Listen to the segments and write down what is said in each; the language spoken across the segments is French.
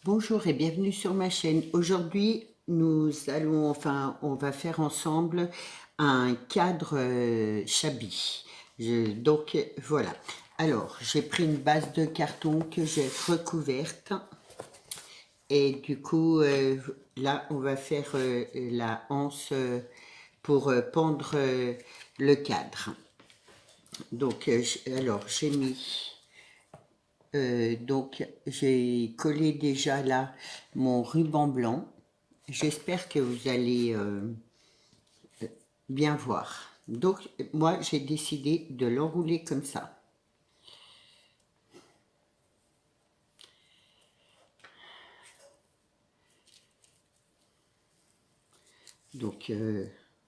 Bonjour et bienvenue sur ma chaîne. Aujourd'hui, on va faire ensemble un cadre shabby. Donc voilà. Alors, j'ai pris une base de carton que j'ai recouverte et du coup, là, on va faire la anse pour pendre le cadre. Donc, alors, donc j'ai collé déjà là mon ruban blanc. J'espère que vous allez bien voir. Donc moi j'ai décidé de l'enrouler comme ça. Donc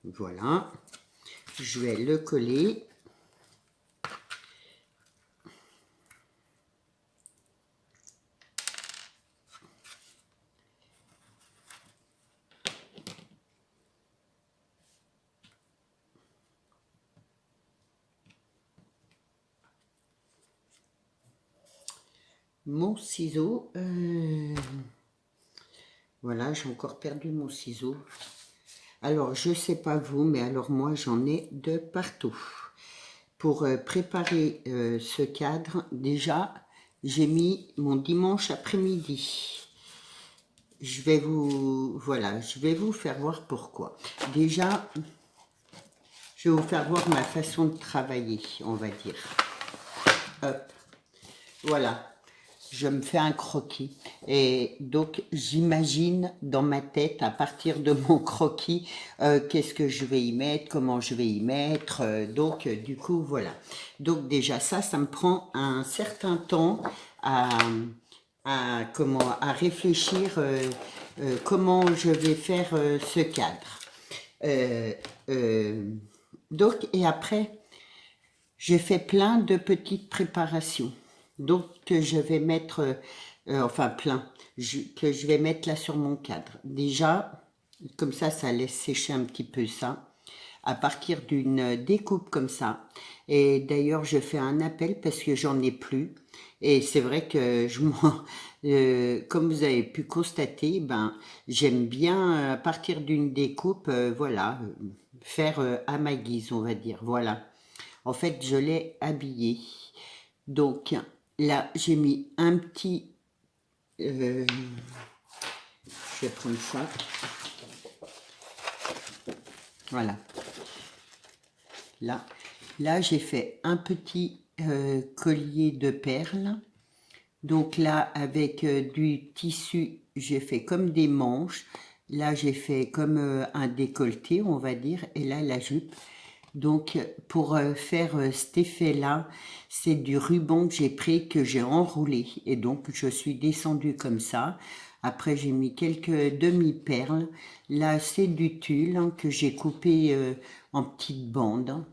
voilà, je vais le coller. Mon ciseau, voilà, j'ai encore perdu mon ciseau. Alors je sais pas vous, mais alors moi j'en ai de partout. Pour préparer ce cadre, déjà j'ai mis mon dimanche après-midi. Voilà, je vais vous faire voir pourquoi. Déjà, je vais vous faire voir ma façon de travailler, on va dire. Hop, voilà, je me fais un croquis. Et donc, j'imagine dans ma tête, à partir de mon croquis, qu'est-ce que je vais y mettre, comment je vais y mettre. Donc, du coup, voilà. Donc, déjà, ça me prend un certain temps à réfléchir comment je vais faire ce cadre. Euh, euh, donc, et après, j'ai fait plein de petites préparations. Donc, que je vais mettre, enfin plein, que je vais mettre là sur mon cadre. Déjà, comme ça laisse sécher un petit peu ça à partir d'une découpe comme ça. Et d'ailleurs, je fais un appel parce que j'en ai plus. Et c'est vrai que comme vous avez pu constater, ben, j'aime bien à partir d'une découpe, voilà, faire à ma guise, on va dire. Voilà. En fait, je l'ai habillé. Donc là, j'ai mis un petit. Je vais prendre ça. Voilà. Là, j'ai fait un petit collier de perles. Donc là, avec du tissu, j'ai fait comme des manches. Là, j'ai fait comme un décolleté, on va dire. Et là, la jupe. Donc, pour faire cet effet-là, c'est du ruban que j'ai pris, que j'ai enroulé. Et donc, je suis descendue comme ça. Après, j'ai mis quelques demi-perles. Là, c'est du tulle hein, que j'ai coupé en petites bandes.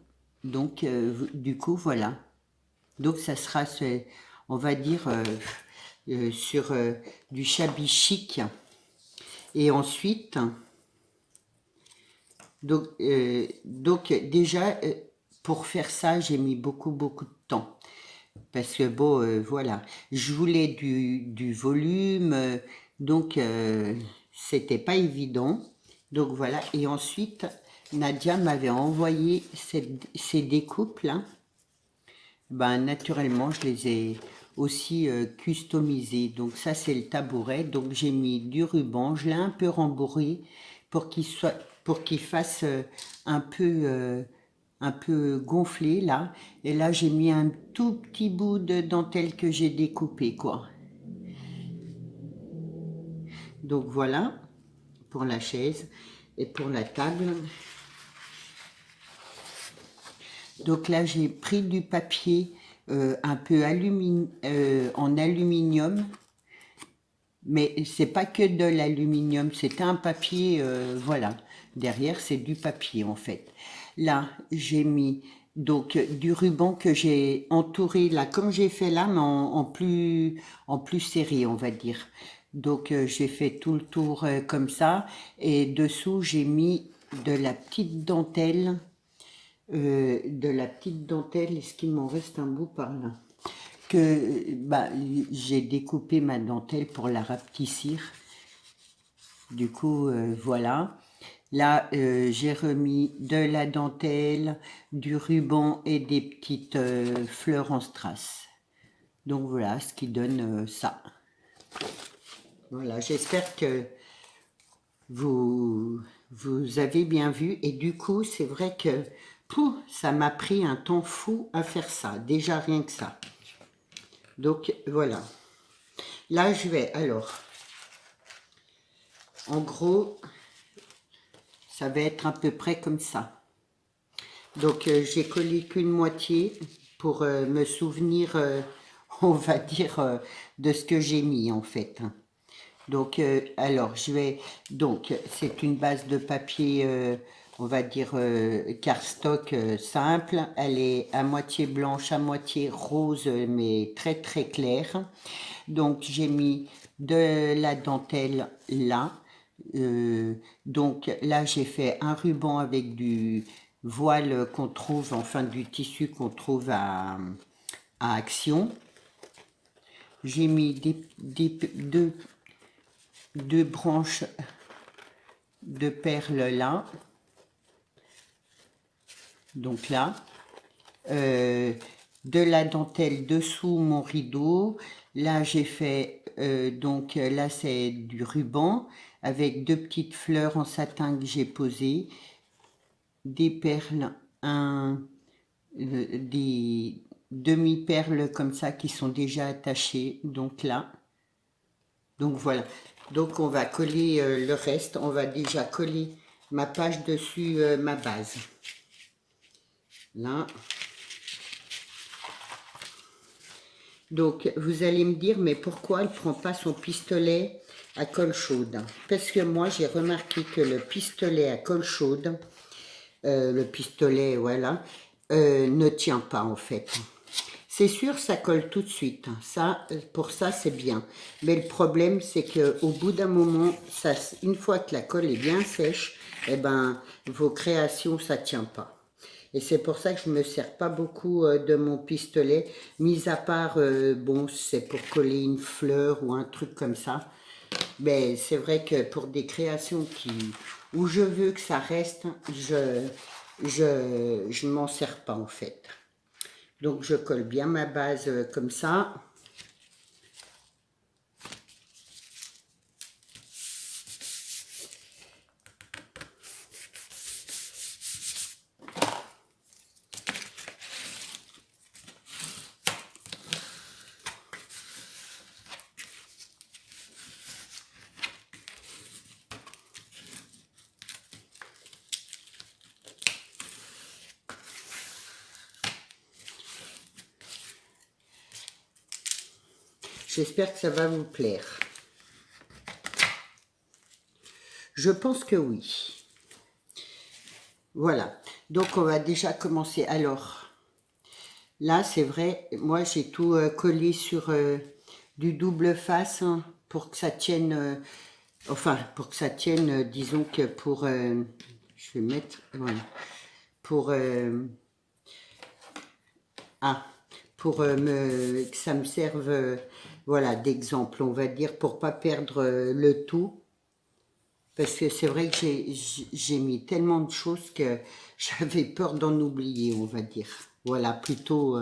Donc, du coup, voilà. Donc, ça sera, on va dire, sur du shabby chic. Et ensuite, donc déjà, pour faire ça, j'ai mis beaucoup de temps. Parce que bon, voilà, je voulais du volume, donc c'était pas évident. Donc voilà, et ensuite, Nadia m'avait envoyé ces découpes-là. Ben, naturellement, je les ai aussi customisées. Donc ça, c'est le tabouret. Donc j'ai mis du ruban, je l'ai un peu rembourré pour qu'il fasse un peu gonflé là. Et là, j'ai mis un tout petit bout de dentelle que j'ai découpé, quoi. Donc voilà pour la chaise et pour la table. Donc là, j'ai pris du papier un peu en aluminium. Mais c'est pas que de l'aluminium, c'est un papier, voilà. Derrière, c'est du papier en fait. Là, j'ai mis donc du ruban que j'ai entouré là, comme j'ai fait là, mais en plus serré, on va dire. Donc j'ai fait tout le tour comme ça, et dessous j'ai mis de la petite dentelle, est-ce qu'il m'en reste un bout par là? que bah, j'ai découpé ma dentelle pour la rapetissir. Du coup, voilà. Là, j'ai remis de la dentelle, du ruban et des petites fleurs en strass. Donc voilà ce qui donne ça. Voilà, j'espère que vous avez bien vu. Et du coup, c'est vrai que ça m'a pris un temps fou à faire ça. Déjà rien que ça. Donc voilà. Là, je vais alors, en gros, ça va être à peu près comme ça. Donc j'ai collé qu'une moitié pour me souvenir, on va dire, de ce que j'ai mis en fait. Donc alors je vais, donc c'est une base de papier, on va dire cardstock simple. Elle est à moitié blanche, à moitié rose, mais très très claire. Donc j'ai mis de la dentelle là. Donc là j'ai fait un ruban avec du voile qu'on trouve, enfin du tissu qu'on trouve à Action. J'ai mis deux branches de perles là. Donc là. De la dentelle dessous mon rideau. Là j'ai fait, donc là c'est du ruban avec deux petites fleurs en satin que j'ai posées, des perles, des demi-perles comme ça qui sont déjà attachées, donc là. Donc voilà, donc on va coller le reste, on va déjà coller ma page dessus ma base. Là. Donc, vous allez me dire, mais pourquoi elle ne prend pas son pistolet à colle chaude? Parce que moi, j'ai remarqué que le pistolet à colle chaude, le pistolet, voilà, ne tient pas en fait. C'est sûr, ça colle tout de suite. Ça, pour ça, c'est bien. Mais le problème, c'est qu'au bout d'un moment, ça, une fois que la colle est bien sèche, eh ben, vos créations, ça ne tient pas. Et c'est pour ça que je ne me sers pas beaucoup de mon pistolet, mis à part, bon, c'est pour coller une fleur ou un truc comme ça. Mais c'est vrai que pour des créations où je veux que ça reste, je ne m'en sers pas en fait. Donc je colle bien ma base comme ça. J'espère que ça va vous plaire. Je pense que oui. Voilà, donc on va déjà commencer. Alors, là c'est vrai, moi j'ai tout collé sur du double face hein, pour que ça tienne, enfin pour que ça tienne, disons que pour, je vais mettre, voilà, pour, que ça me serve, voilà, d'exemple, on va dire, pour pas perdre le tout. Parce que c'est vrai que j'ai mis tellement de choses que j'avais peur d'en oublier, on va dire. Voilà, plutôt,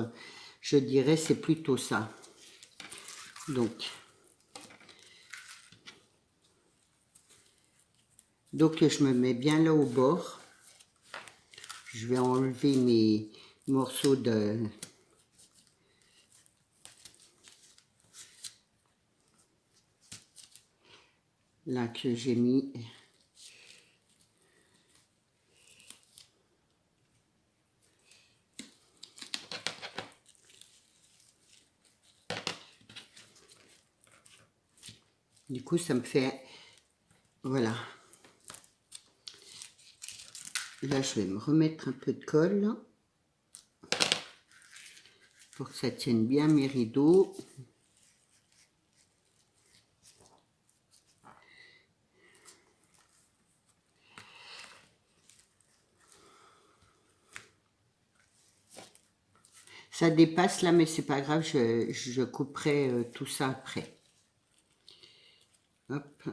je dirais, c'est plutôt ça. Donc, je me mets bien là au bord. Je vais enlever mes morceaux de... Là, que j'ai mis... Du coup, ça me fait... Voilà. Là, je vais me remettre un peu de colle pour que ça tienne bien mes rideaux. Ça dépasse là, mais c'est pas grave, je couperai tout ça après. Hop.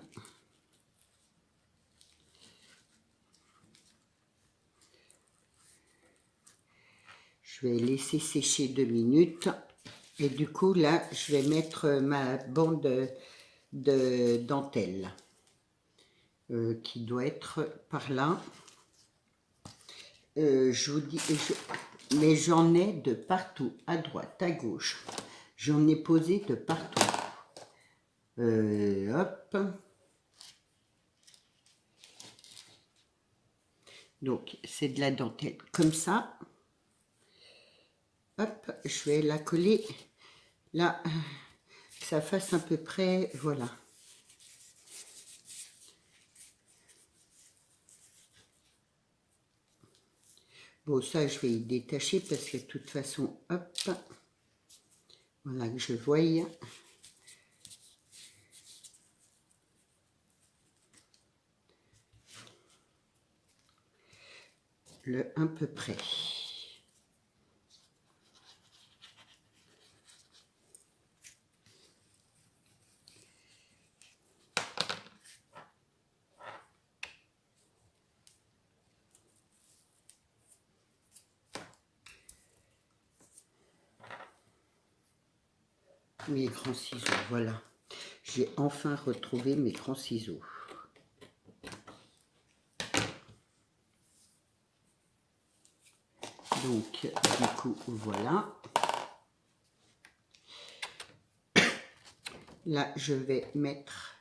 Je vais laisser sécher 2 minutes. Et du coup, là, je vais mettre ma bande de dentelle qui doit être par là. Je vous dis, mais j'en ai de partout, à droite, à gauche. J'en ai posé de partout. Hop. Donc, c'est de la dentelle comme ça. Hop, je vais la coller là, que ça fasse à peu près, voilà. Bon, ça, je vais y détacher parce que de toute façon, hop, voilà que je voie. Le à peu près. Mes grands ciseaux, voilà. J'ai enfin retrouvé mes grands ciseaux. Donc, du coup, voilà. Là, je vais mettre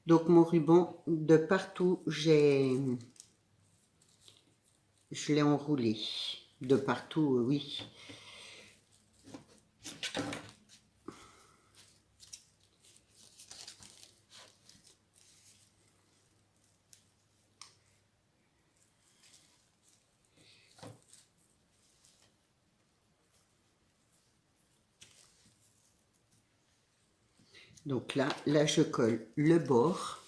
donc mon ruban de partout. Je l'ai enroulé de partout, oui. Donc là, je colle le bord.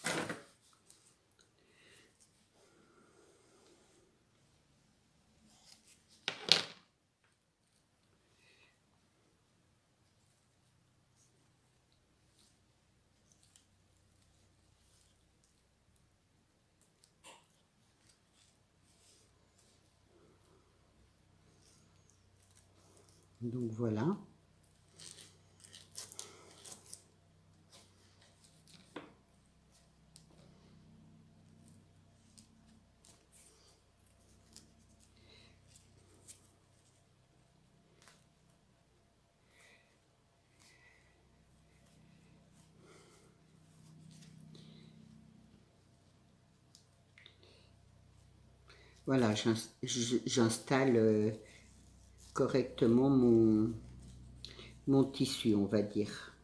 Donc voilà. Voilà, j'installe correctement mon tissu, on va dire.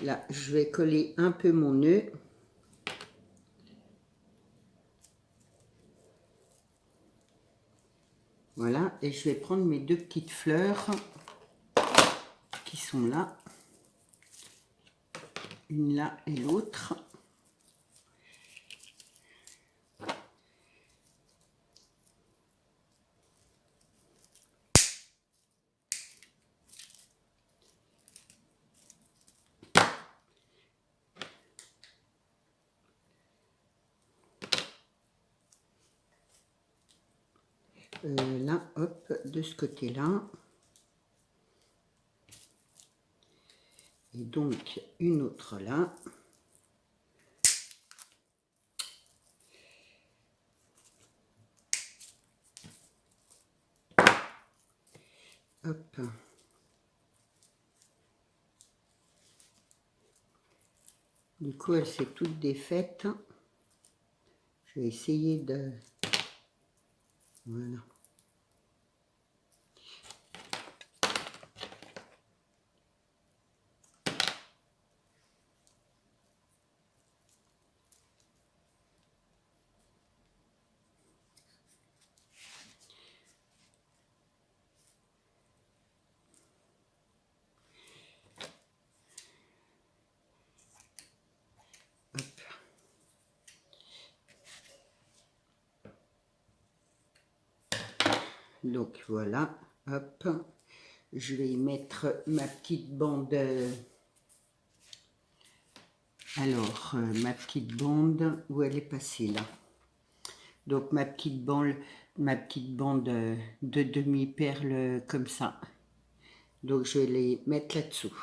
Là, je vais coller un peu mon nœud. Voilà, et je vais prendre mes 2 petites fleurs qui sont là. Une là et l'autre. Là, hop, de ce côté-là. Et donc, une autre là. Hop. Du coup, elle s'est toute défaite. Je vais essayer de... Voilà. Donc voilà, hop, je vais y mettre ma petite bande. Alors, ma petite bande, où elle est passée là? Donc ma petite bande de demi-perles comme ça. Donc je vais les mettre là-dessous.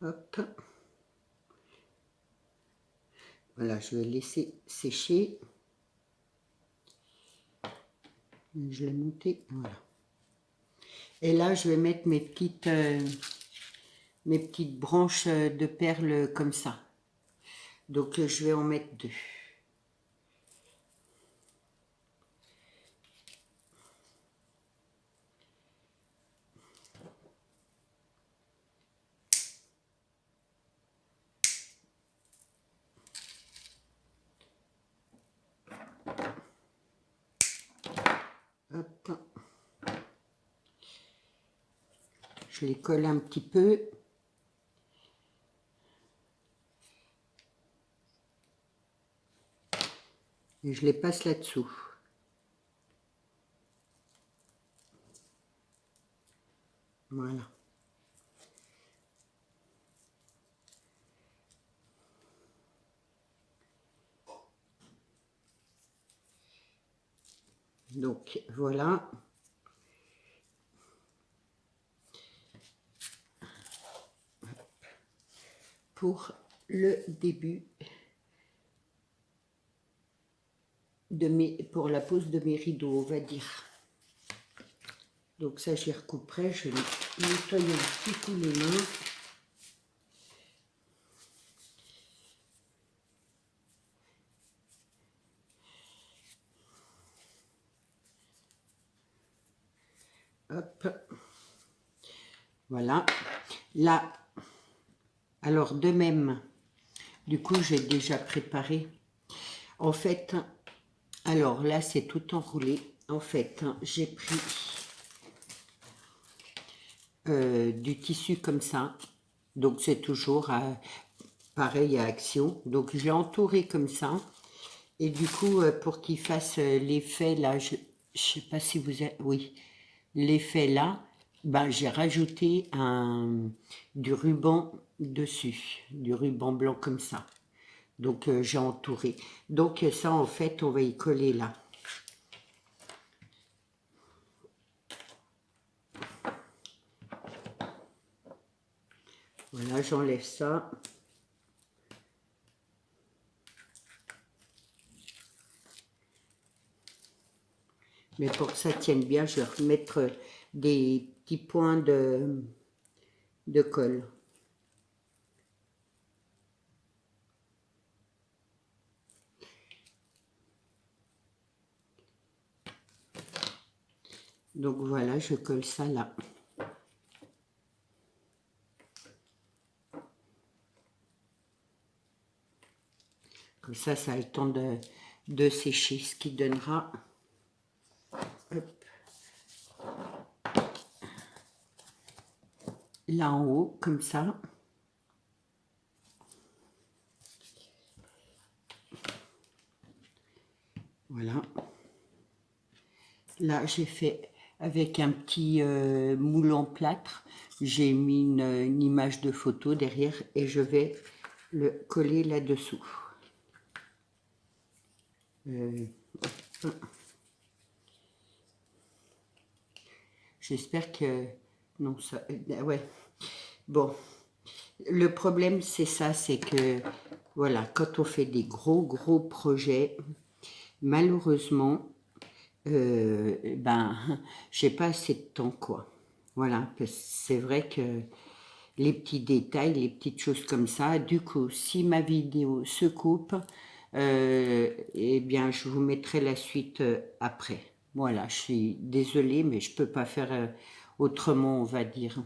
Hop. Voilà, je vais laisser sécher. Je l'ai monté, voilà. Et là, je vais mettre mes petites branches de perles comme ça. Donc, je vais en mettre 2. Hop. Je les colle un petit peu. Et je les passe là-dessous. Voilà. Donc, voilà. Pour le début pour la pose de mes rideaux, on va dire. Donc ça, j'y recouperai. Je vais nettoyer un petit coup les mains. Hop. Voilà. Là, alors de même, du coup, j'ai déjà préparé. En fait, alors là, c'est tout enroulé. En fait, j'ai pris du tissu comme ça. Donc, c'est toujours pareil à Action. Donc, je l'ai entouré comme ça. Et du coup, pour qu'il fasse l'effet, là, je ne sais pas si vous avez... Oui, l'effet là, ben, j'ai rajouté du ruban dessus. Du ruban blanc comme ça. Donc, j'ai entouré. Donc, ça, en fait, on va y coller là. Voilà, j'enlève ça. Mais pour que ça tienne bien, je vais remettre des petits points de colle. Donc voilà, je colle ça là. Comme ça a le temps de sécher, ce qui donnera... Hop. Là en haut, comme ça. Voilà. Là, j'ai fait avec un petit moule en plâtre. J'ai mis une image de photo derrière et je vais le coller là-dessous. J'espère que... Non, ça... ouais. Bon. Le problème, c'est ça, c'est que, voilà, quand on fait des gros projets, malheureusement, ben, j'ai pas assez de temps, quoi. Voilà, c'est vrai que les petits détails, les petites choses comme ça, du coup, si ma vidéo se coupe, eh bien, je vous mettrai la suite après. Voilà, je suis désolée, mais je peux pas faire autrement, on va dire.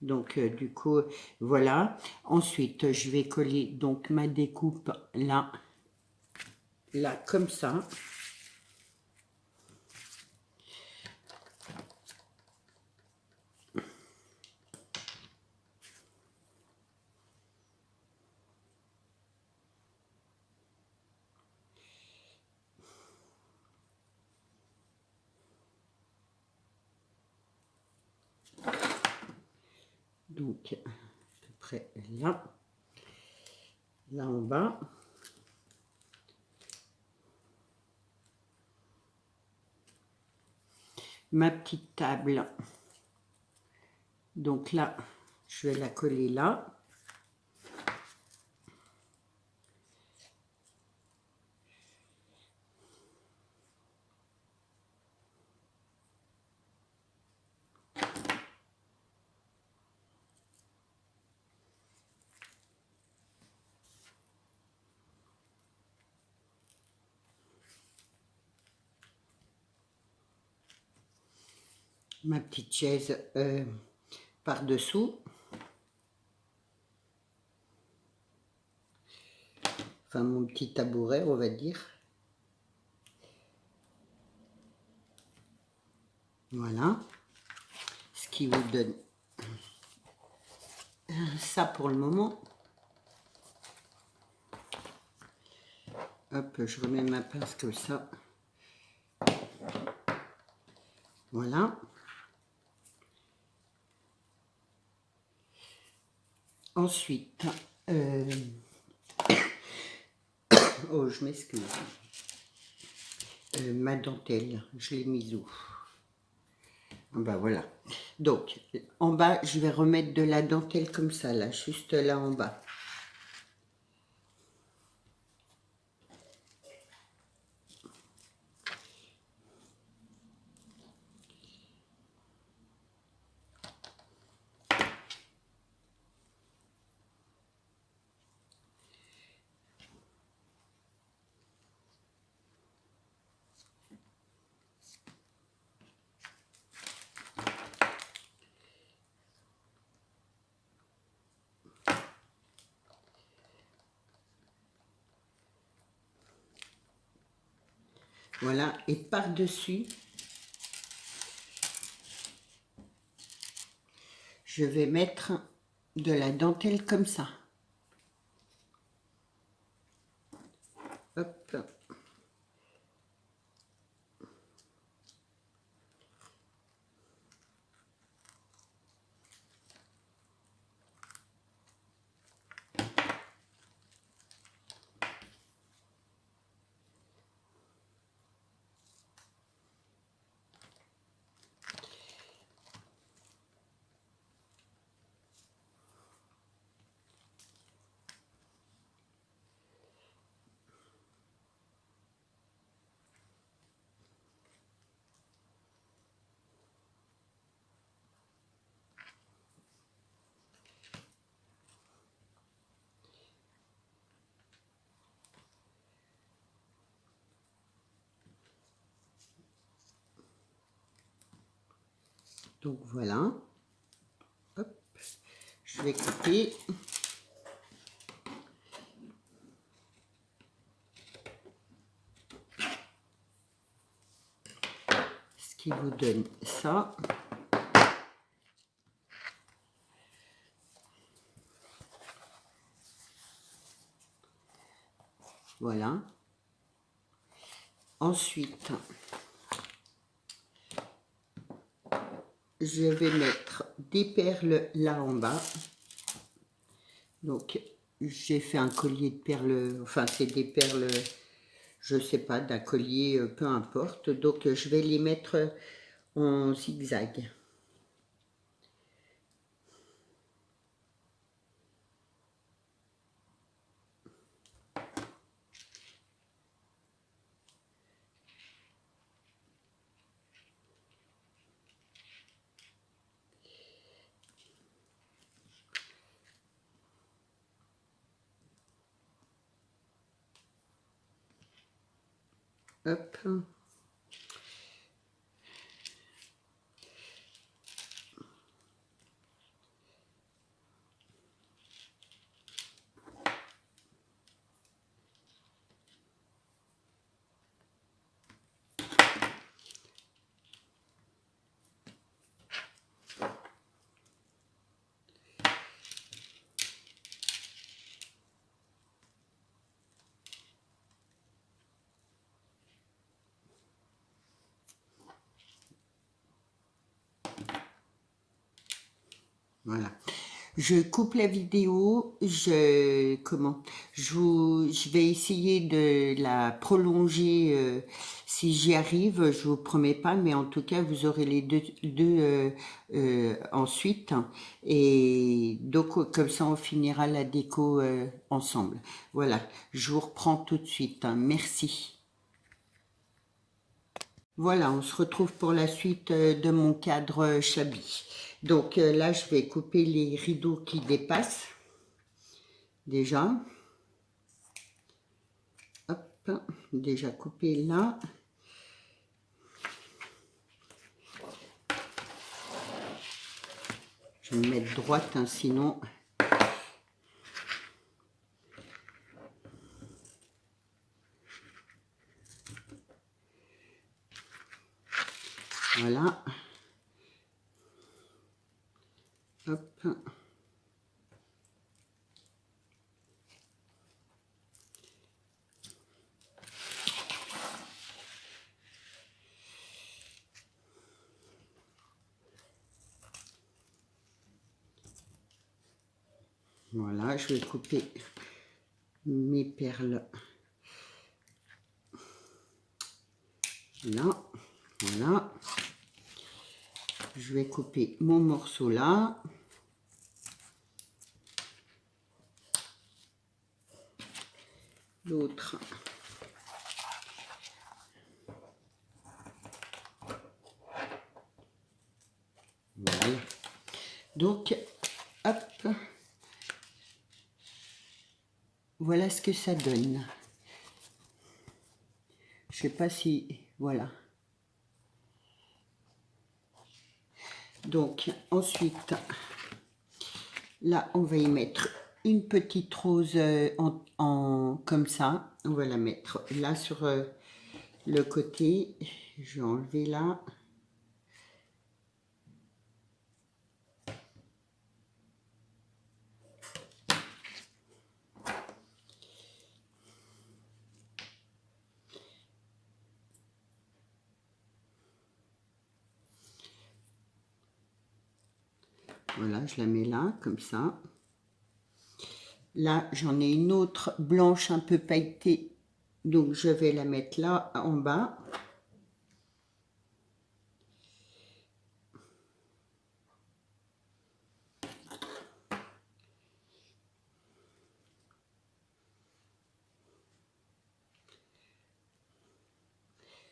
Donc, du coup, voilà. Ensuite, je vais coller donc ma découpe là, là, comme ça. Donc, à peu près là, là en bas. Ma petite table, donc là, je vais la coller là. Ma petite chaise par-dessous. Enfin, mon petit tabouret, on va dire. Voilà. Ce qui vous donne ça pour le moment. Hop, je remets ma pince comme ça. Voilà. Ensuite, oh, je m'excuse. Ma dentelle, je l'ai mise où? Ben voilà. Donc, en bas, je vais remettre de la dentelle comme ça, là, juste là en bas. Voilà, et par-dessus, je vais mettre de la dentelle comme ça. Hop. Donc voilà. Hop. Je vais couper. Ce qui vous donne ça. Voilà. Ensuite, je vais mettre des perles là en bas. Donc, j'ai fait un collier de perles, enfin, c'est des perles, je sais pas, d'un collier, peu importe. Donc, je vais les mettre en zigzag. Hop. Voilà. Je coupe la vidéo, je vais essayer de la prolonger si j'y arrive, je vous promets pas, mais en tout cas vous aurez les deux ensuite, et donc comme ça on finira la déco ensemble. Voilà, je vous reprends tout de suite, hein. Merci. Voilà, on se retrouve pour la suite de mon cadre Chabi. Donc là, je vais couper les rideaux qui dépassent, déjà. Hop, déjà coupé là. Je vais me mettre droite, hein, sinon... Voilà. Hop. Voilà, je vais couper mes perles là. Voilà. Je vais couper mon morceau là. L'autre. Voilà. Donc, hop. Voilà ce que ça donne. Je sais pas si... Voilà. Donc, ensuite, là, on va y mettre une petite rose comme ça. On va la mettre là sur le côté. Je vais enlever là. Voilà, je la mets là, comme ça. Là, j'en ai une autre blanche un peu pailletée. Donc, je vais la mettre là, en bas.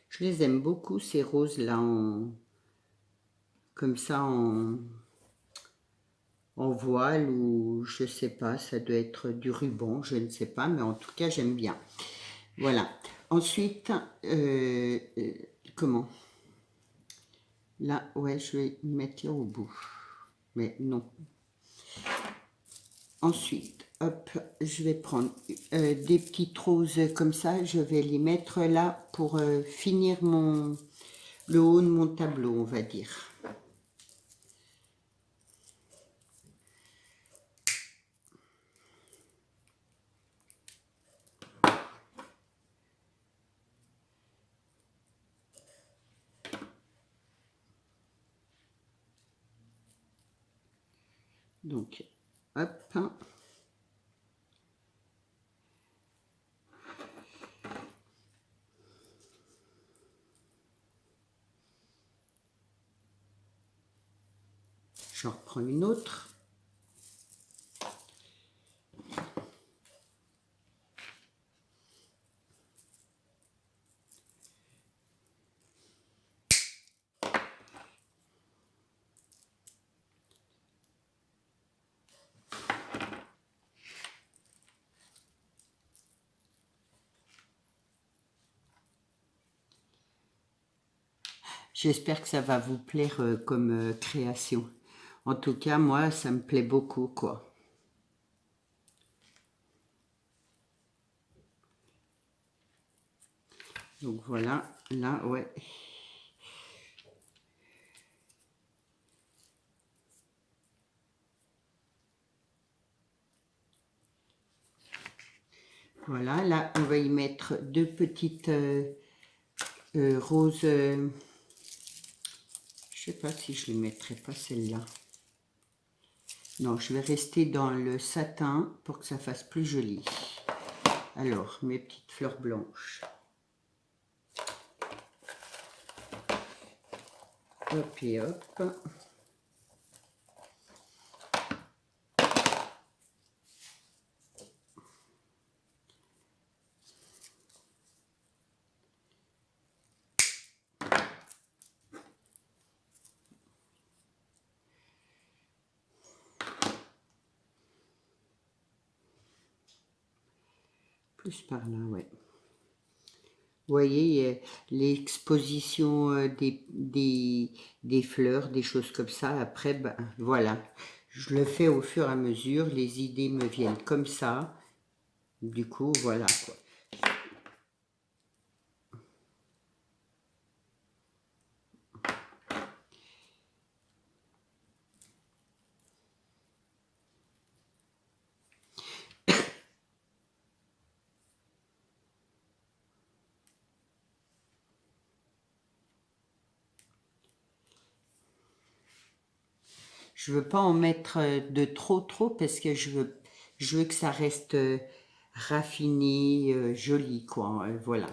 Je les aime beaucoup, ces roses-là, comme ça, en voile, ou je sais pas, ça doit être du ruban, je ne sais pas, mais en tout cas, j'aime bien. Voilà. Ensuite, comment? Là, ouais, je vais mettre là au bout. Mais non. Ensuite, hop, je vais prendre des petites roses comme ça. Je vais les mettre là pour finir le haut de mon tableau, on va dire. Donc, hop. Je reprends une autre. J'espère que ça va vous plaire comme création. En tout cas, moi, ça me plaît beaucoup, quoi. Donc voilà, là, ouais. Voilà, là, on va y mettre deux petites roses. Je sais pas si je les mettrai pas celle-là. Non, je vais rester dans le satin pour que ça fasse plus joli. Alors, mes petites fleurs blanches. Hop et hop. Plus par là, ouais. Vous voyez, l'exposition des fleurs, des choses comme ça, après, ben, voilà. Je le fais au fur et à mesure, les idées me viennent comme ça. Du coup, voilà, quoi. Je veux pas en mettre de trop parce que je veux que ça reste raffiné, joli, quoi. Voilà.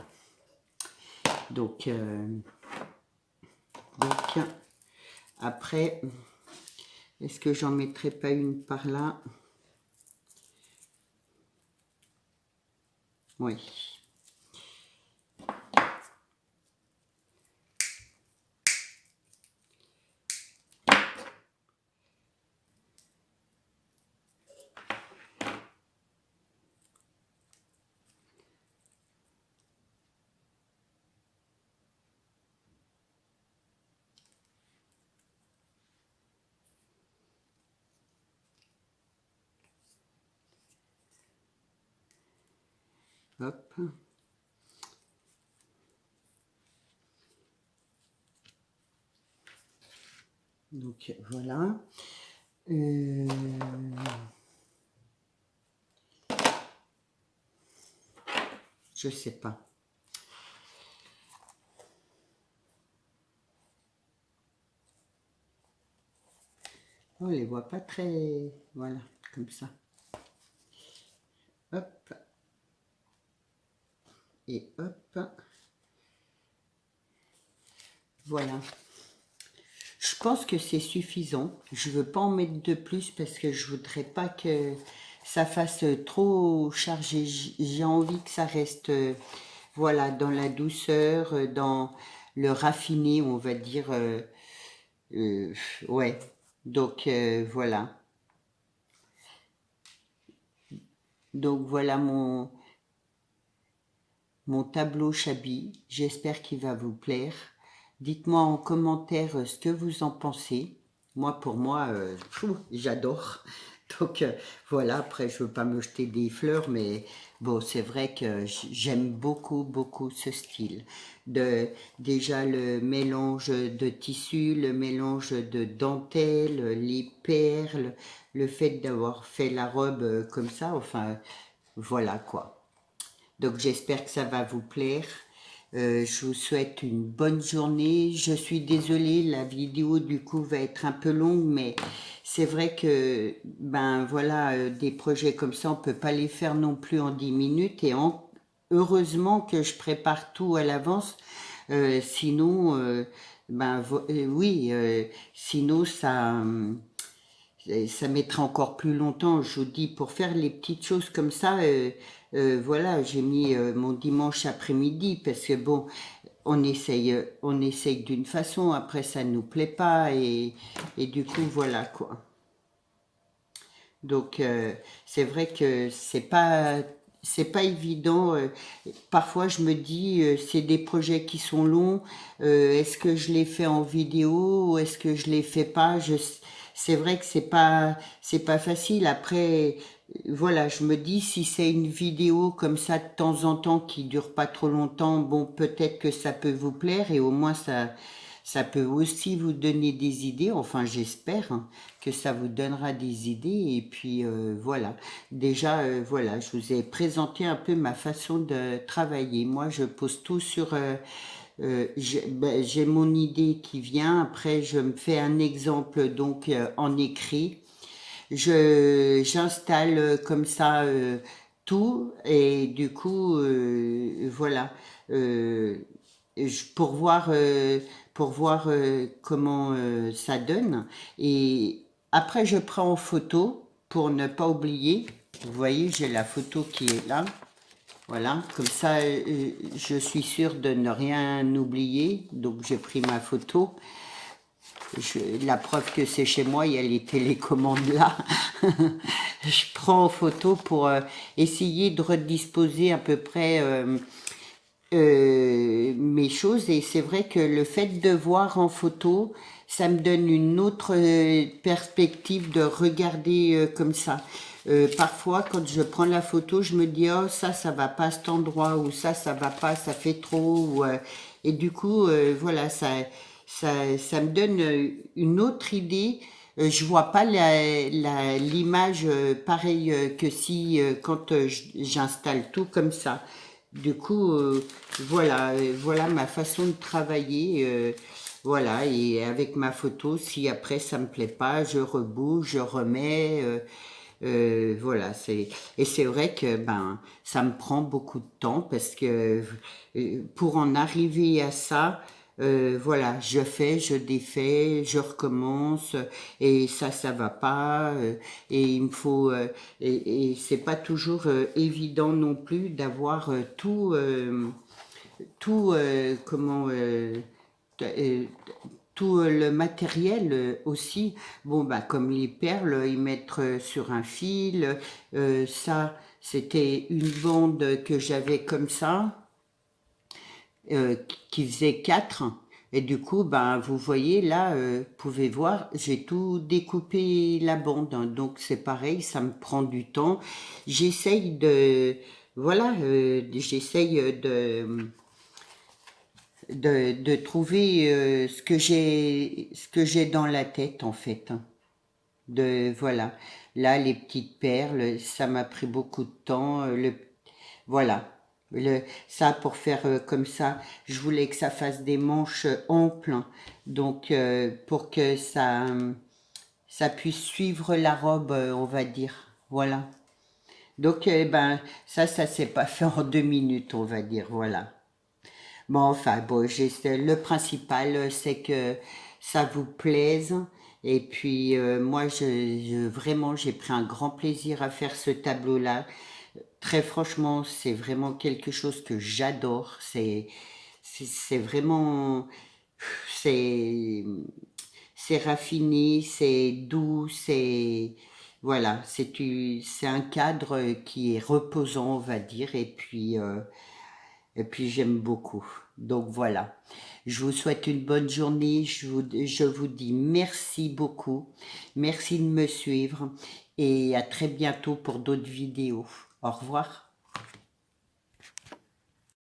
Donc, après, est-ce que j'en mettrai pas une par là? Oui. Hop. Donc, voilà. Je sais pas. On les voit pas très... Voilà, comme ça. Hop. Et hop. Voilà. Je pense que c'est suffisant. Je veux pas en mettre de plus parce que je voudrais pas que ça fasse trop chargé. J'ai envie que ça reste, voilà, dans la douceur, dans le raffiné, on va dire. Ouais. Donc, voilà. Donc, voilà mon tableau Chabi. J'espère qu'il va vous plaire. Dites-moi en commentaire ce que vous en pensez. Moi, pour moi, j'adore. Donc voilà, après je veux pas me jeter des fleurs, mais bon, c'est vrai que j'aime beaucoup, beaucoup ce style. Déjà le mélange de tissus, le mélange de dentelle, les perles, le fait d'avoir fait la robe comme ça, enfin, voilà quoi. Donc j'espère que ça va vous plaire. Je vous souhaite une bonne journée. Je suis désolée, la vidéo du coup va être un peu longue, mais c'est vrai que ben voilà, des projets comme ça, on peut pas les faire non plus en 10 minutes. Et heureusement que je prépare tout à l'avance, sinon, oui, sinon ça mettra encore plus longtemps, je vous dis, pour faire les petites choses comme ça, voilà, j'ai mis mon dimanche après-midi, parce que bon, on essaye d'une façon, après ça nous plaît pas, et du coup, voilà, quoi. Donc, c'est vrai que c'est pas évident. Parfois, je me dis, c'est des projets qui sont longs. Est-ce que je les fais en vidéo ou est-ce que je les fais pas? C'est vrai que c'est pas facile. Après, voilà, je me dis, si c'est une vidéo comme ça de temps en temps qui dure pas trop longtemps, bon, peut-être que ça peut vous plaire et au moins ça peut aussi vous donner des idées, enfin j'espère hein, que ça vous donnera des idées et puis voilà. Déjà voilà, je vous ai présenté un peu ma façon de travailler. Moi je pose tout sur... j'ai mon idée qui vient, après je me fais un exemple donc en écrit. j'installe comme ça tout et du coup voilà euh, pour voir comment ça donne et après je prends en photo pour ne pas oublier. Vous voyez, j'ai la photo qui est là. Voilà, comme ça, je suis sûre de ne rien oublier. Donc, j'ai pris ma photo. La preuve que c'est chez moi, il y a les télécommandes là. Je prends en photo pour essayer de redisposer à peu près mes choses. Et c'est vrai que le fait de voir en photo, ça me donne une autre perspective de regarder comme ça. Parfois, quand je prends la photo, je me dis, oh, ça va pas à cet endroit, ou ça va pas, ça fait trop. Et du coup, voilà, ça me donne une autre idée. Je vois pas l'image pareille que si quand j'installe tout comme ça. Du coup, voilà ma façon de travailler. Voilà, et avec ma photo, si après ça me plaît pas, je rebouge, je remets. Voilà, et c'est vrai que ben ça me prend beaucoup de temps parce que pour en arriver à ça, voilà, je fais, je défais, je recommence et ça va pas et il me faut et c'est pas toujours évident non plus d'avoir tout comment euh, tout le matériel aussi. Bon, bah, comme les perles, ils mettent sur un fil. Ça, c'était une bande que j'avais comme ça, qui faisait 4. Et du coup, ben, vous voyez, là, vous pouvez voir, j'ai tout découpé la bande. Hein. Donc, c'est pareil, ça me prend du temps. J'essaye de... Voilà, j'essaye de trouver ce que j'ai dans la tête en fait. Hein. Voilà. Là, les petites perles, ça m'a pris beaucoup de temps. Voilà. Ça, pour faire comme ça, je voulais que ça fasse des manches amples. Hein. Donc, pour que ça puisse suivre la robe, on va dire. Voilà. Donc, ben, ça s'est pas fait en 2 minutes, on va dire. Voilà. Bon, enfin, bon, le principal, c'est que ça vous plaise. Et puis, moi, vraiment, j'ai pris un grand plaisir à faire ce tableau-là. Très franchement, c'est vraiment quelque chose que j'adore. C'est vraiment, c'est, c'est raffiné, c'est doux, voilà, c'est un cadre qui est reposant, on va dire. Et puis j'aime beaucoup. Donc voilà. Je vous souhaite une bonne journée. Je vous dis merci beaucoup. Merci de me suivre et à très bientôt pour d'autres vidéos. Au revoir.